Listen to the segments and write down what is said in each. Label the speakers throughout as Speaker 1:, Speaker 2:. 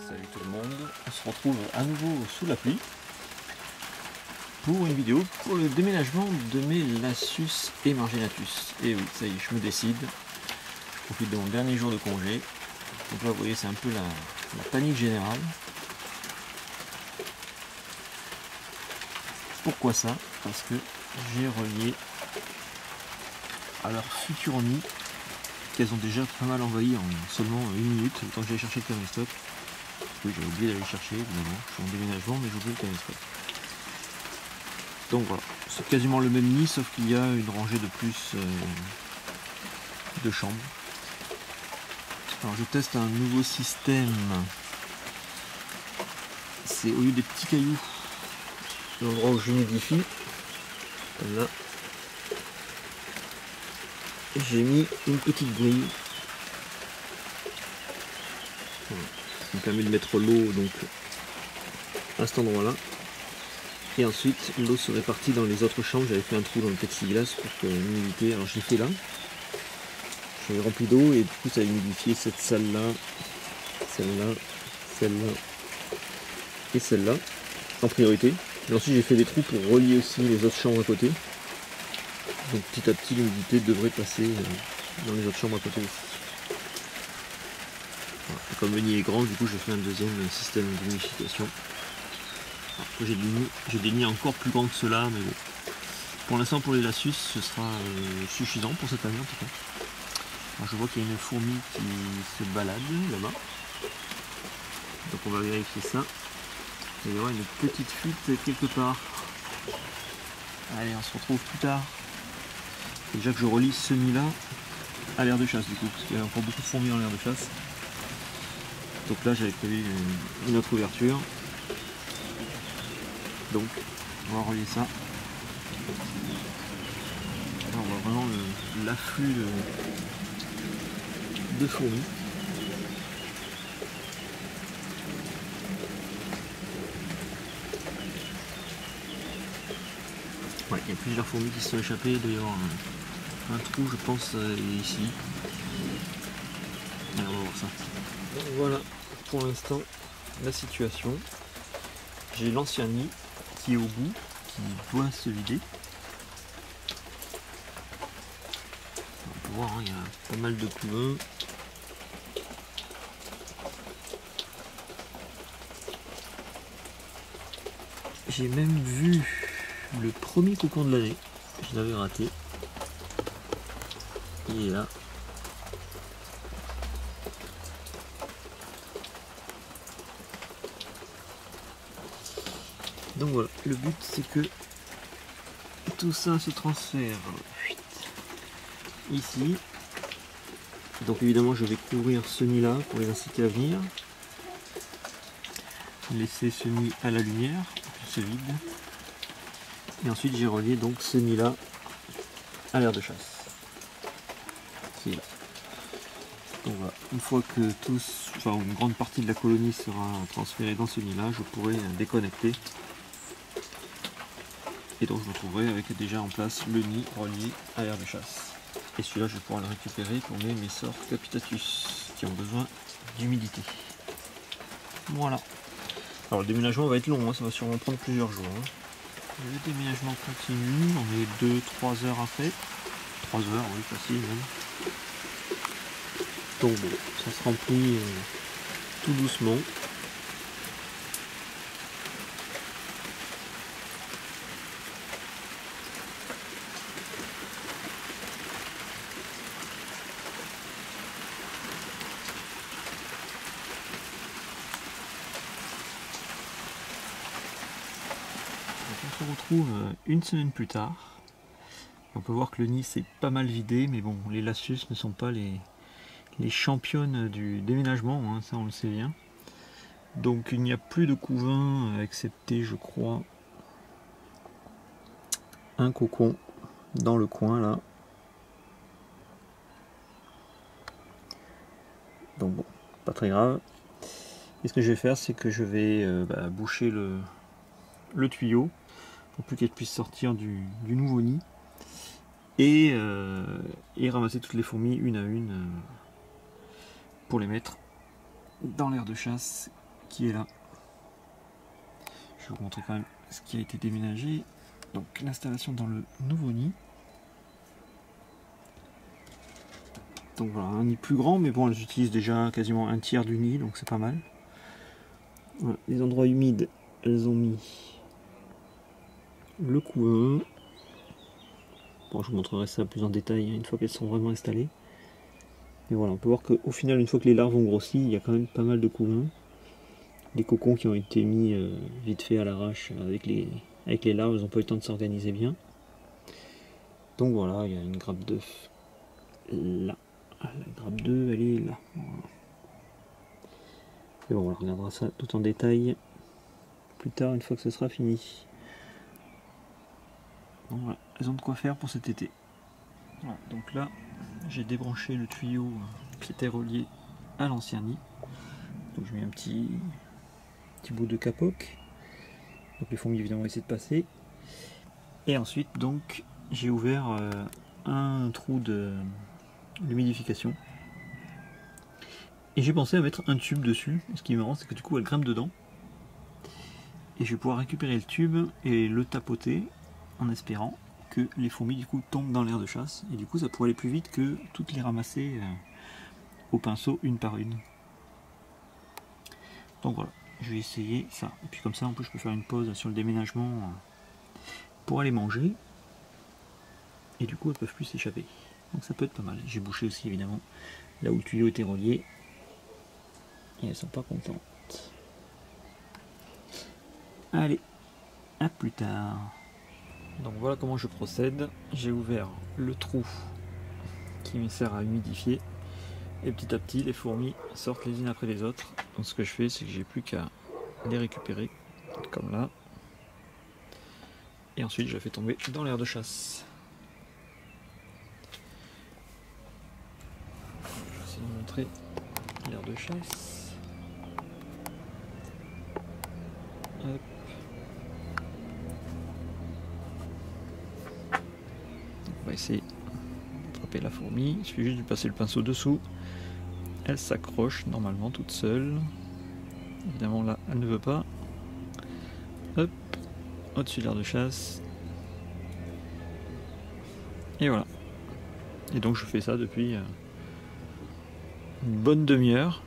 Speaker 1: Salut tout le monde, on se retrouve à nouveau sous la pluie pour une vidéo pour le déménagement de mes Lassus et Marginatus. Et oui, ça y est, je me décide, je profite de mon dernier jour de congé. Donc là vous voyez, c'est un peu la panique générale. Pourquoi ça? Parce que j'ai relié à leur futur nid qu'elles ont déjà pas mal envahi en seulement une minute, le temps que j'allais chercher le caméscope. Oui, j'avais oublié d'aller chercher, évidemment, je suis en déménagement, mais j'ai oublié le caméscope. Donc voilà, c'est quasiment le même nid, sauf qu'il y a une rangée de plus de chambres. Alors je teste un nouveau système. C'est au lieu des petits cailloux, l'endroit où je m'édifie, comme là, j'ai mis une petite grille. Voilà. Ça me permet de mettre l'eau donc à cet endroit là, et ensuite l'eau se répartit dans les autres chambres. J'avais fait un trou dans le plexiglas pour que l'humidité, alors je l'ai fait là, j'avais rempli d'eau et du coup ça a humidifié cette salle là, celle-là, celle-là et celle-là en priorité. Et ensuite j'ai fait des trous pour relier aussi les autres chambres à côté, donc petit à petit l'humidité devrait passer dans les autres chambres à côté aussi. Voilà. Comme le nid est grand, du coup j'ai fait un deuxième système d'humidification. J'ai des nids encore plus grands que ceux-là, mais bon. Pour l'instant, pour les Lassus, ce sera suffisant pour cette année en tout cas. Alors, je vois qu'il y a une fourmi qui se balade là-bas. Donc on va vérifier ça. Il y aura une petite fuite quelque part. Allez, on se retrouve plus tard. Déjà que je relie ce nid-là à l'aire de chasse du coup, parce qu'il y a encore beaucoup de fourmis en l'aire de chasse. Donc là, j'avais prévu une autre ouverture. Donc, on va relier ça. Là, on voit vraiment l'afflux de fourmis. Ouais, il y a plusieurs fourmis qui se sont échappées. D'ailleurs, un trou, je pense, est ici. Allez, on va voir ça. Donc, voilà pour l'instant la situation. J'ai l'ancien nid qui est au bout, qui doit se vider. On peut voir, hein, il y a pas mal de couvains. J'ai même vu le premier cocon de l'année, je l'avais raté. Il est là. Donc voilà, le but c'est que tout ça se transfère ici. Donc évidemment je vais couvrir ce nid là pour les inciter à venir. Laisser ce nid à la lumière pour qu'il se vide. Et ensuite j'ai relié donc ce nid là à l'aire de chasse. Qui est là. Donc voilà, une fois que une grande partie de la colonie sera transférée dans ce nid là, je pourrai déconnecter. Et donc je me retrouverai avec déjà en place le nid relié à l'aire de chasse. Et celui-là je vais pouvoir le récupérer pour mes Messor capitatus qui ont besoin d'humidité. Voilà. Alors le déménagement va être long, hein, ça va sûrement prendre plusieurs jours. Hein. Le déménagement continue, on est 2-3 heures après. 3 heures, oui, facile même. Donc bon, ça se remplit tout doucement. On se retrouve une semaine plus tard. On peut voir que le nid s'est pas mal vidé, mais bon, les Lassus ne sont pas les championnes du déménagement, hein, ça on le sait bien. Donc il n'y a plus de couvain, excepté je crois un cocon dans le coin là. Donc bon, pas très grave. Et ce que je vais faire, c'est que je vais boucher le tuyau pour plus qu'elle puisse sortir du nouveau nid et ramasser toutes les fourmis une à une pour les mettre dans l'aire de chasse qui est là. Je vais vous montrer quand même ce qui a été déménagé. Donc l'installation dans le nouveau nid. Donc voilà, un nid plus grand, mais bon, elles utilisent déjà quasiment un tiers du nid, donc c'est pas mal. Voilà, les endroits humides, elles ont mis le couvain. Bon, je vous montrerai ça plus en détail une fois qu'elles sont vraiment installées. Mais voilà, on peut voir qu'au final, une fois que les larves ont grossi, il y a quand même pas mal de couvains. Les cocons qui ont été mis vite fait à l'arrache avec les larves, ils n'ont pas eu le temps de s'organiser bien. Donc voilà, il y a une grappe d'œuf là. La grappe 2, elle est là. Voilà. Et bon, on regardera ça tout en détail plus tard, une fois que ce sera fini. Donc voilà, elles ont de quoi faire pour cet été. Voilà, donc là, j'ai débranché le tuyau qui était relié à l'ancien nid. Donc je mets un petit bout de capoc. Donc les fourmis évidemment essaient de passer. Et ensuite donc j'ai ouvert un trou de l'humidification. Et j'ai pensé à mettre un tube dessus. Et ce qui est marrant, c'est que du coup elle grimpe dedans. Et je vais pouvoir récupérer le tube et le tapoter en espérant que les fourmis du coup tombent dans l'air de chasse. Et du coup ça pourrait aller plus vite que toutes les ramasser au pinceau une par une. Donc voilà, je vais essayer ça. Et puis comme ça en plus je peux faire une pause sur le déménagement pour aller manger. Et du coup elles peuvent plus s'échapper. Donc ça peut être pas mal. J'ai bouché aussi évidemment là où le tuyau était relié. Et elles sont pas contentes. Allez, à plus tard. Donc voilà comment je procède. J'ai ouvert le trou qui me sert à humidifier. Et petit à petit les fourmis sortent les unes après les autres. Donc ce que je fais, c'est que j'ai plus qu'à les récupérer, comme là. Et ensuite je la fais tomber dans l'air de chasse. Je vais essayer de montrer l'air de chasse. Hop. On va essayer d'attraper la fourmi. Il suffit juste de passer le pinceau dessous. Elle s'accroche normalement toute seule. Évidemment là, elle ne veut pas. Hop, au-dessus de l'air de chasse. Et voilà. Et donc je fais ça depuis une bonne demi-heure.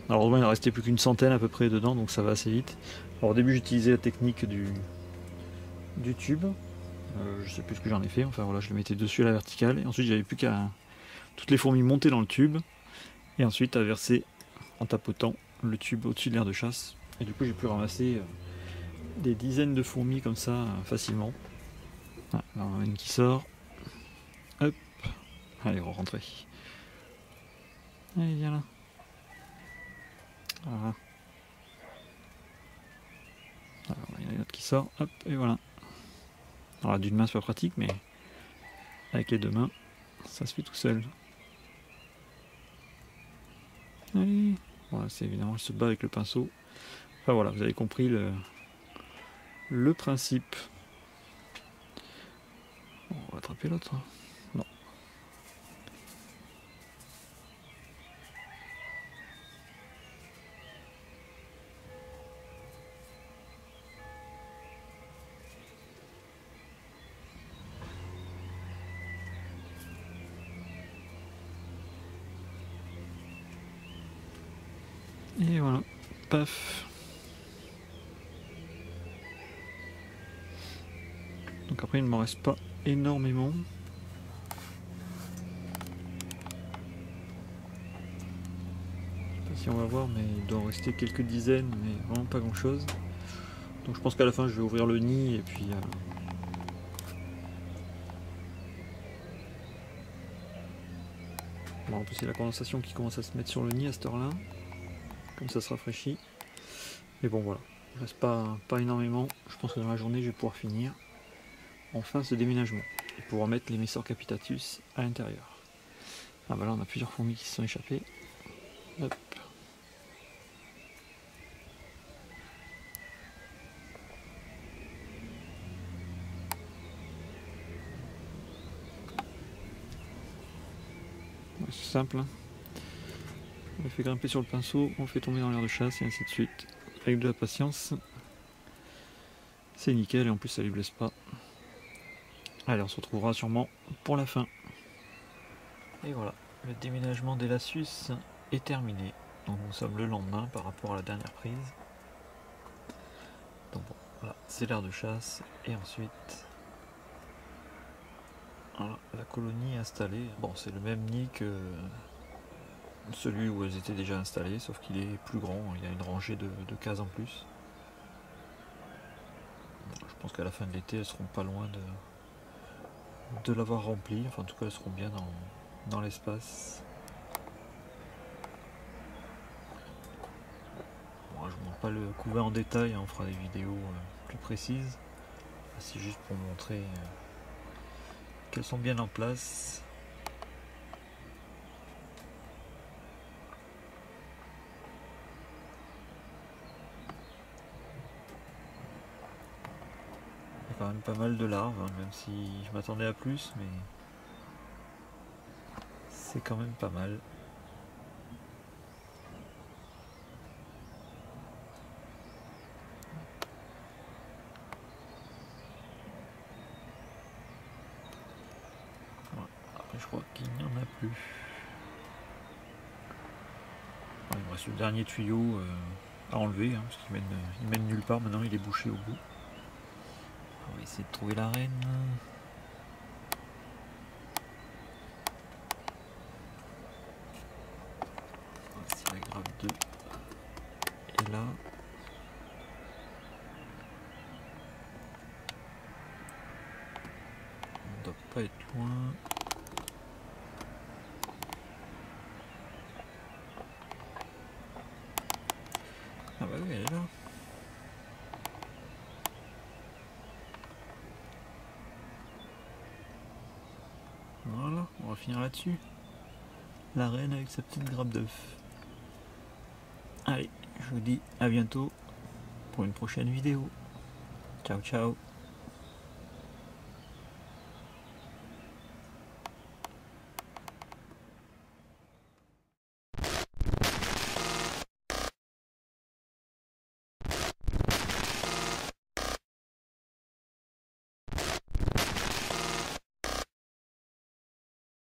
Speaker 1: Alors heureusement il ne restait plus qu'une centaine à peu près dedans, donc ça va assez vite. Alors au début j'utilisais la technique du tube. Je sais plus ce que j'en ai fait, enfin voilà, je le mettais dessus à la verticale. Et ensuite j'avais plus qu'à toutes les fourmis monter dans le tube. Et ensuite à verser en tapotant le tube au-dessus de l'air de chasse. Et du coup j'ai pu ramasser des dizaines de fourmis comme ça facilement. Voilà, là on a une qui sort. Hop. Allez, rentrez. Allez, viens là. Voilà. Alors, il y en a une autre qui sort. Hop, et voilà. Alors d'une main c'est pas pratique, mais avec les deux mains, ça se fait tout seul. Allez. Voilà, c'est évidemment, elle se bat avec le pinceau. Enfin voilà, vous avez compris le principe. Bon, on va attraper l'autre. Non. Et voilà, paf. Donc après il ne m'en reste pas énormément. Je sais pas si on va voir, mais il doit en rester quelques dizaines, mais vraiment pas grand chose. Donc je pense qu'à la fin je vais ouvrir le nid et puis bon, en plus c'est la condensation qui commence à se mettre sur le nid à cette heure là. Comme ça se rafraîchit. Mais bon voilà, il ne reste pas énormément. Je pense que dans la journée je vais pouvoir finir enfin ce déménagement et pouvoir mettre les Messor capitatus à l'intérieur. Ah bah là on a plusieurs fourmis qui se sont échappées. Hop. Ouais, c'est simple. Hein.
Speaker 2: le fait grimper sur le pinceau, on le fait tomber dans l'air de chasse et ainsi de suite. Avec de la patience, c'est nickel et en plus ça lui blesse pas. Allez, on se retrouvera sûrement pour la fin. Et voilà, le déménagement des Lassus est terminé. Donc nous sommes le lendemain par rapport à la dernière prise. Donc bon, voilà, c'est l'air de chasse et ensuite voilà, la colonie installée. Bon, c'est le même nid que celui où elles étaient déjà installées, sauf qu'il est plus grand, il y a une rangée de cases en plus. Bon, je pense qu'à la fin de l'été, elles seront pas loin de l'avoir rempli, enfin en tout cas elles seront bien dans l'espace. Bon, je ne montre pas le couvert en détail, hein, on fera des vidéos plus précises. C'est juste pour montrer qu'elles sont bien en place. Il y a quand même pas mal de larves, hein, même si je m'attendais à plus, mais c'est quand même pas mal. Voilà. Après je crois qu'il n'y en a plus. Il me reste le dernier tuyau à enlever, hein, parce qu'il mène nulle part, maintenant il est bouché au bout. On va essayer de trouver la reine. Voici la grappe 2. Et là, on ne doit pas être loin. Ah bah oui, elle est là. Voilà, on va finir là-dessus. La reine avec sa petite grappe d'œuf. Allez, je vous dis à bientôt pour une prochaine vidéo. Ciao ciao.